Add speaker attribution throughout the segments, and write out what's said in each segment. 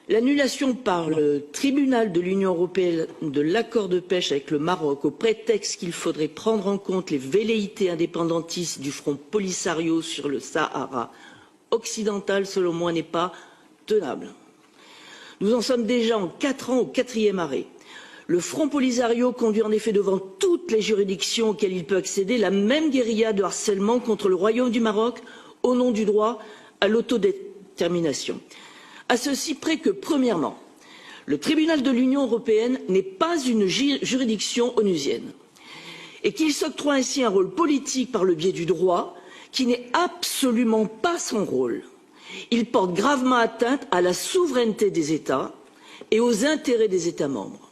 Speaker 1: L'annulation par le tribunal de l'Union européenne de l'accord de pêche avec le Maroc au prétexte qu'il faudrait prendre en compte les velléités indépendantistes du Front Polisario sur le Sahara occidental, selon moi, n'est pas tenable. Nous en sommes déjà en 4 ans au 4e arrêt. Le Front Polisario conduit en effet devant toutes les juridictions auxquelles il peut accéder la même guérilla de harcèlement contre le Royaume du Maroc au nom du droit à l'autodétermination. À ceci près que, premièrement, le tribunal de l'Union européenne n'est pas une juridiction onusienne et qu'il s'octroie ainsi un rôle politique par le biais du droit qui n'est absolument pas son rôle. Il porte gravement atteinte à la souveraineté des États et aux intérêts des États membres,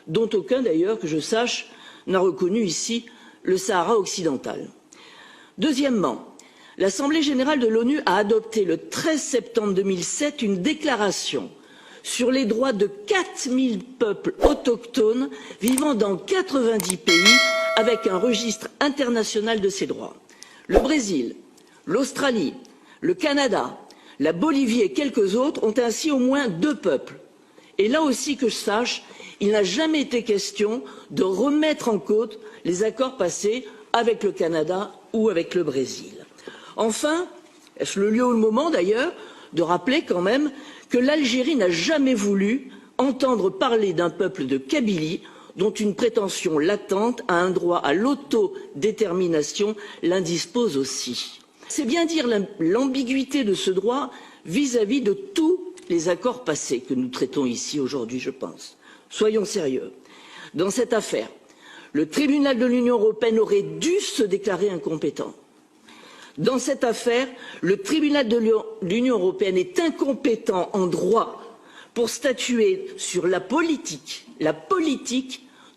Speaker 1: dont aucun d'ailleurs, que je sache, n'a reconnu ici le Sahara occidental. Deuxièmement, l'Assemblée générale de l'ONU a adopté le 13 septembre 2007 une déclaration sur les droits de 4000 peuples autochtones vivant dans 90 pays avec un registre international de ces droits. Le Brésil, l'Australie, le Canada, la Bolivie et quelques autres ont ainsi au moins 2 peuples. Et là aussi, que je sache, il n'a jamais été question de remettre en cause les accords passés avec le Canada ou avec le Brésil. Enfin, est-ce le lieu ou le moment d'ailleurs de rappeler quand même que l'Algérie n'a jamais voulu entendre parler d'un peuple de Kabylie dont une prétention latente à un droit à l'autodétermination l'indispose aussi. C'est bien dire l'ambiguïté de ce droit vis-à-vis de tous les accords passés que nous traitons ici aujourd'hui, je pense. Soyons sérieux. Dans cette affaire, le tribunal de l'Union européenne aurait dû se déclarer incompétent. Dans cette affaire, le tribunal de l'Union européenne est incompétent en droit pour statuer sur la politique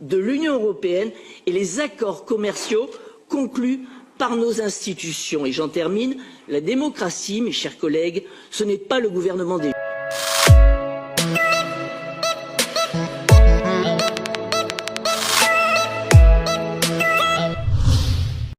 Speaker 1: de l'Union européenne et les accords commerciaux conclus par nos institutions. Et j'en termine, la démocratie, mes chers collègues, ce n'est pas le gouvernement des